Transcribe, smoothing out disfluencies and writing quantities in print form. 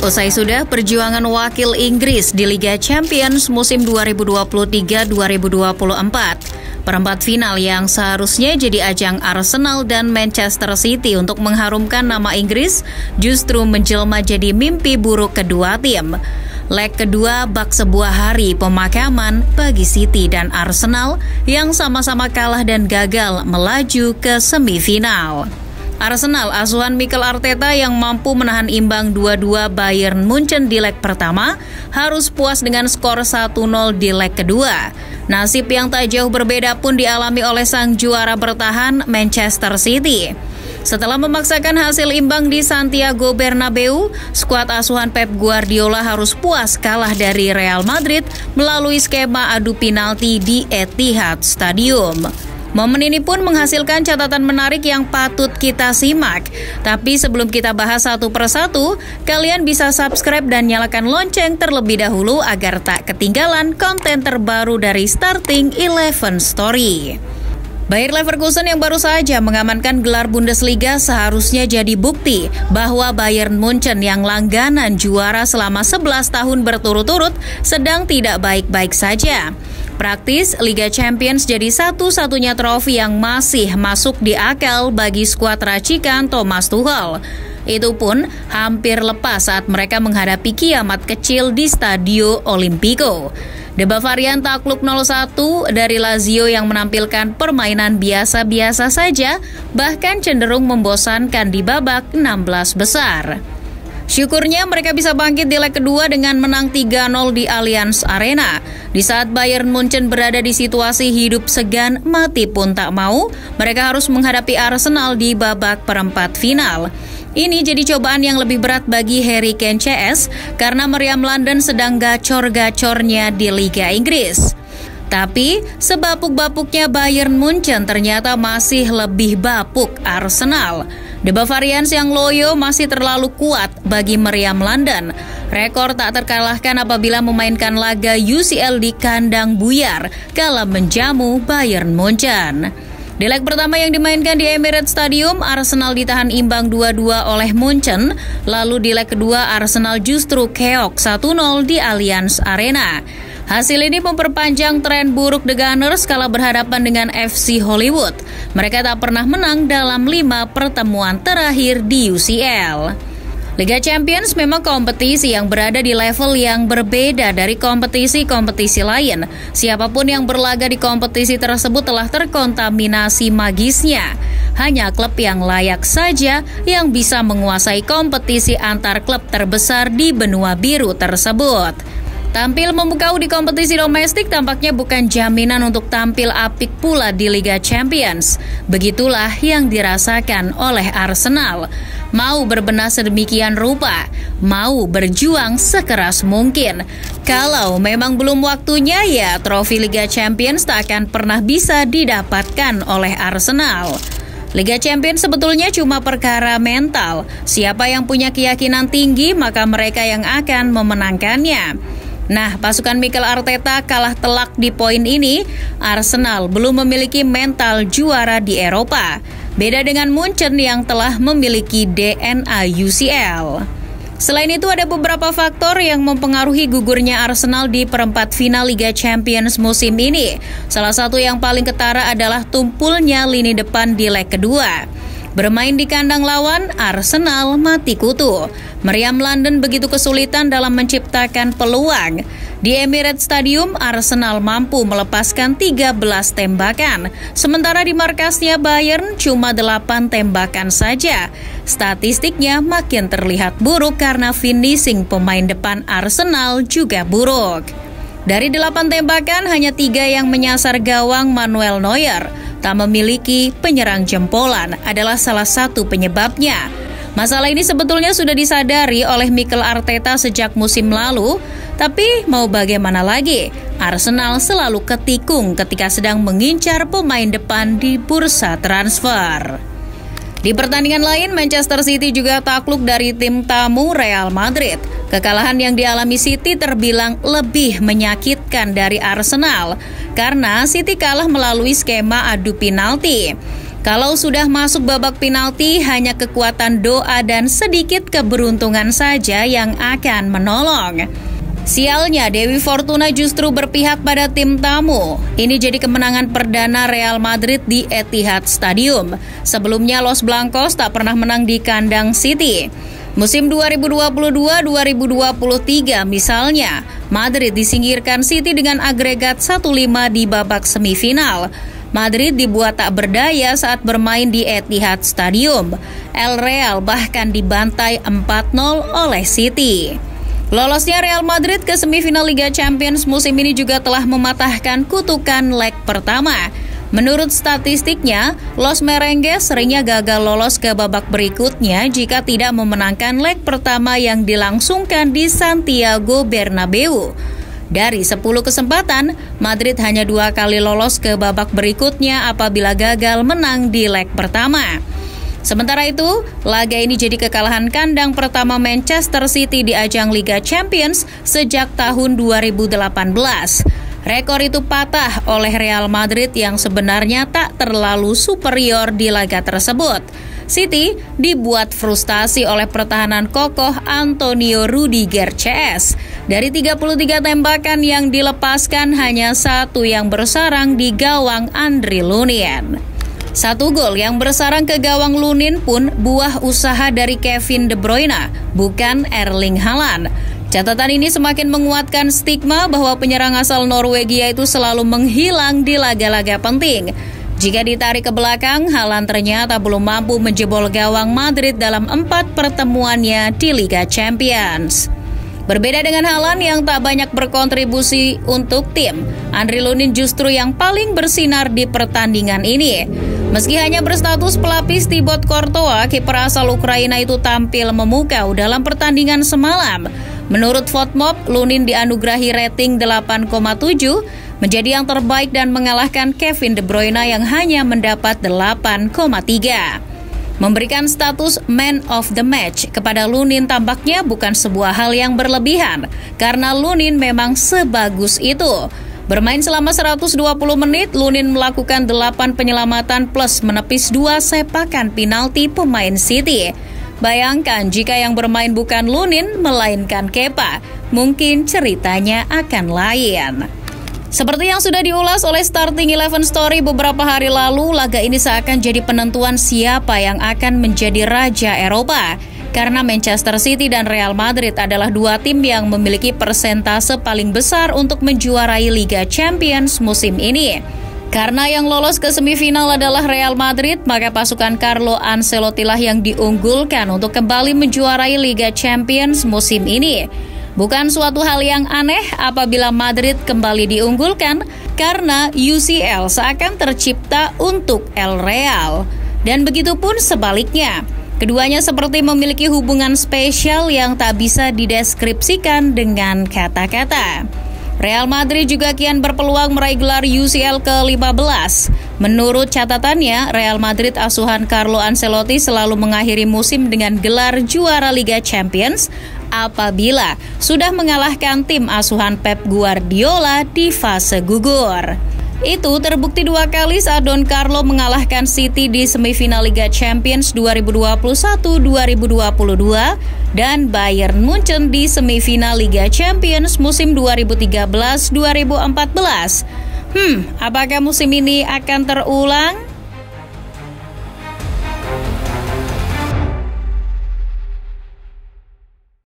Usai sudah perjuangan wakil Inggris di Liga Champions musim 2023-2024. Perempat final yang seharusnya jadi ajang Arsenal dan Manchester City untuk mengharumkan nama Inggris justru menjelma jadi mimpi buruk kedua tim. Leg kedua bak sebuah hari pemakaman bagi City dan Arsenal yang sama-sama kalah dan gagal melaju ke semifinal. Arsenal asuhan Mikel Arteta yang mampu menahan imbang 2-2 Bayern Munchen di leg pertama harus puas dengan skor 1-0 di leg kedua. Nasib yang tak jauh berbeda pun dialami oleh sang juara bertahan Manchester City. Setelah memaksakan hasil imbang di Santiago Bernabeu, skuad asuhan Pep Guardiola harus puas kalah dari Real Madrid melalui skema adu penalti di Etihad Stadium. Momen ini pun menghasilkan catatan menarik yang patut kita simak. Tapi sebelum kita bahas satu persatu, kalian bisa subscribe dan nyalakan lonceng terlebih dahulu agar tak ketinggalan konten terbaru dari Starting 11 Story. Bayer Leverkusen yang baru saja mengamankan gelar Bundesliga seharusnya jadi bukti bahwa Bayern Munchen yang langganan juara selama 11 tahun berturut-turut sedang tidak baik-baik saja. Praktis, Liga Champions jadi satu-satunya trofi yang masih masuk di akal bagi skuad racikan Thomas Tuchel. Itu pun hampir lepas saat mereka menghadapi kiamat kecil di Stadio Olimpico. The Bavarian takluk 0-1 dari Lazio yang menampilkan permainan biasa-biasa saja, bahkan cenderung membosankan di babak 16 besar. Syukurnya mereka bisa bangkit di leg kedua dengan menang 3-0 di Allianz Arena. Di saat Bayern Munchen berada di situasi hidup segan mati pun tak mau, mereka harus menghadapi Arsenal di babak perempat final. Ini jadi cobaan yang lebih berat bagi Harry Kane CS karena Meriam London sedang gacor-gacornya di Liga Inggris. Tapi sebapuk-bapuknya Bayern Munchen ternyata masih lebih bapuk Arsenal. The Bavarians yang loyo masih terlalu kuat bagi Meriam London. Rekor tak terkalahkan apabila memainkan laga UCL di kandang buyar kala menjamu Bayern Munchen. Di leg pertama yang dimainkan di Emirates Stadium, Arsenal ditahan imbang 2-2 oleh Munchen. Lalu di leg kedua, Arsenal justru keok 1-0 di Allianz Arena. Hasil ini memperpanjang tren buruk The Gunners kala berhadapan dengan FC Hollywood. Mereka tak pernah menang dalam 5 pertemuan terakhir di UCL. Liga Champions memang kompetisi yang berada di level yang berbeda dari kompetisi-kompetisi lain. Siapapun yang berlaga di kompetisi tersebut telah terkontaminasi magisnya. Hanya klub yang layak saja yang bisa menguasai kompetisi antar klub terbesar di benua biru tersebut. Tampil memukau di kompetisi domestik tampaknya bukan jaminan untuk tampil apik pula di Liga Champions. Begitulah yang dirasakan oleh Arsenal. Mau berbenah sedemikian rupa, mau berjuang sekeras mungkin. Kalau memang belum waktunya, ya trofi Liga Champions tak akan pernah bisa didapatkan oleh Arsenal. Liga Champions sebetulnya cuma perkara mental. Siapa yang punya keyakinan tinggi, maka mereka yang akan memenangkannya. Nah, pasukan Mikel Arteta kalah telak di poin ini. Arsenal belum memiliki mental juara di Eropa. Beda dengan Munchen yang telah memiliki DNA UCL. Selain itu ada beberapa faktor yang mempengaruhi gugurnya Arsenal di perempat final Liga Champions musim ini. Salah satu yang paling ketara adalah tumpulnya lini depan di leg kedua. Bermain di kandang lawan, Arsenal mati kutu. Meriam London begitu kesulitan dalam menciptakan peluang. Di Emirates Stadium, Arsenal mampu melepaskan 13 tembakan. Sementara di markasnya Bayern cuma 8 tembakan saja. Statistiknya makin terlihat buruk karena finishing pemain depan Arsenal juga buruk. Dari 8 tembakan, hanya 3 yang menyasar gawang Manuel Neuer. Tak memiliki penyerang jempolan adalah salah satu penyebabnya. Masalah ini sebetulnya sudah disadari oleh Mikel Arteta sejak musim lalu, tapi mau bagaimana lagi? Arsenal selalu ketikung ketika sedang mengincar pemain depan di bursa transfer. Di pertandingan lain, Manchester City juga takluk dari tim tamu Real Madrid. Kekalahan yang dialami City terbilang lebih menyakitkan dari Arsenal, karena City kalah melalui skema adu penalti. Kalau sudah masuk babak penalti, hanya kekuatan doa dan sedikit keberuntungan saja yang akan menolong. Sialnya, Dewi Fortuna justru berpihak pada tim tamu. Ini jadi kemenangan perdana Real Madrid di Etihad Stadium. Sebelumnya Los Blancos tak pernah menang di kandang City. Musim 2022-2023 misalnya, Madrid disingkirkan City dengan agregat 1-5 di babak semifinal. Madrid dibuat tak berdaya saat bermain di Etihad Stadium. El Real bahkan dibantai 4-0 oleh City. Lolosnya Real Madrid ke semifinal Liga Champions musim ini juga telah mematahkan kutukan leg pertama. Menurut statistiknya, Los Merengues seringnya gagal lolos ke babak berikutnya jika tidak memenangkan leg pertama yang dilangsungkan di Santiago Bernabeu. Dari 10 kesempatan, Madrid hanya 2 kali lolos ke babak berikutnya apabila gagal menang di leg pertama. Sementara itu, laga ini jadi kekalahan kandang pertama Manchester City di ajang Liga Champions sejak tahun 2018. Rekor itu patah oleh Real Madrid yang sebenarnya tak terlalu superior di laga tersebut. City dibuat frustasi oleh pertahanan kokoh Antonio Rudiger CS. Dari 33 tembakan yang dilepaskan, hanya 1 yang bersarang di gawang Andriy Lunin. 1 gol yang bersarang ke gawang Lunin pun buah usaha dari Kevin De Bruyne, bukan Erling Haaland. Catatan ini semakin menguatkan stigma bahwa penyerang asal Norwegia itu selalu menghilang di laga-laga penting. Jika ditarik ke belakang, Haaland ternyata belum mampu menjebol gawang Madrid dalam 4 pertemuannya di Liga Champions. Berbeda dengan Haaland yang tak banyak berkontribusi untuk tim, Andriy Lunin justru yang paling bersinar di pertandingan ini. Meski hanya berstatus pelapis, Thibaut Courtois, kiper asal Ukraina itu tampil memukau dalam pertandingan semalam. Menurut Fotmob, Lunin dianugerahi rating 8,7, menjadi yang terbaik dan mengalahkan Kevin De Bruyne yang hanya mendapat 8,3. Memberikan status man of the match kepada Lunin tampaknya bukan sebuah hal yang berlebihan, karena Lunin memang sebagus itu. Bermain selama 120 menit, Lunin melakukan 8 penyelamatan plus menepis 2 sepakan penalti pemain City. Bayangkan jika yang bermain bukan Lunin, melainkan Kepa, mungkin ceritanya akan lain. Seperti yang sudah diulas oleh Starting 11 Story beberapa hari lalu, laga ini seakan jadi penentuan siapa yang akan menjadi raja Eropa. Karena Manchester City dan Real Madrid adalah 2 tim yang memiliki persentase paling besar untuk menjuarai Liga Champions musim ini. Karena yang lolos ke semifinal adalah Real Madrid, maka pasukan Carlo Ancelotti lah yang diunggulkan untuk kembali menjuarai Liga Champions musim ini. Bukan suatu hal yang aneh apabila Madrid kembali diunggulkan, karena UCL seakan tercipta untuk El Real. Dan begitu pun sebaliknya. Keduanya seperti memiliki hubungan spesial yang tak bisa dideskripsikan dengan kata-kata. Real Madrid juga kian berpeluang meraih gelar UCL ke-15. Menurut catatannya, Real Madrid asuhan Carlo Ancelotti selalu mengakhiri musim dengan gelar juara Liga Champions apabila sudah mengalahkan tim asuhan Pep Guardiola di fase gugur. Itu terbukti 2 kali saat Don Carlo mengalahkan City di semifinal Liga Champions 2021-2022 dan Bayern Munchen di semifinal Liga Champions musim 2013-2014. Apakah musim ini akan terulang?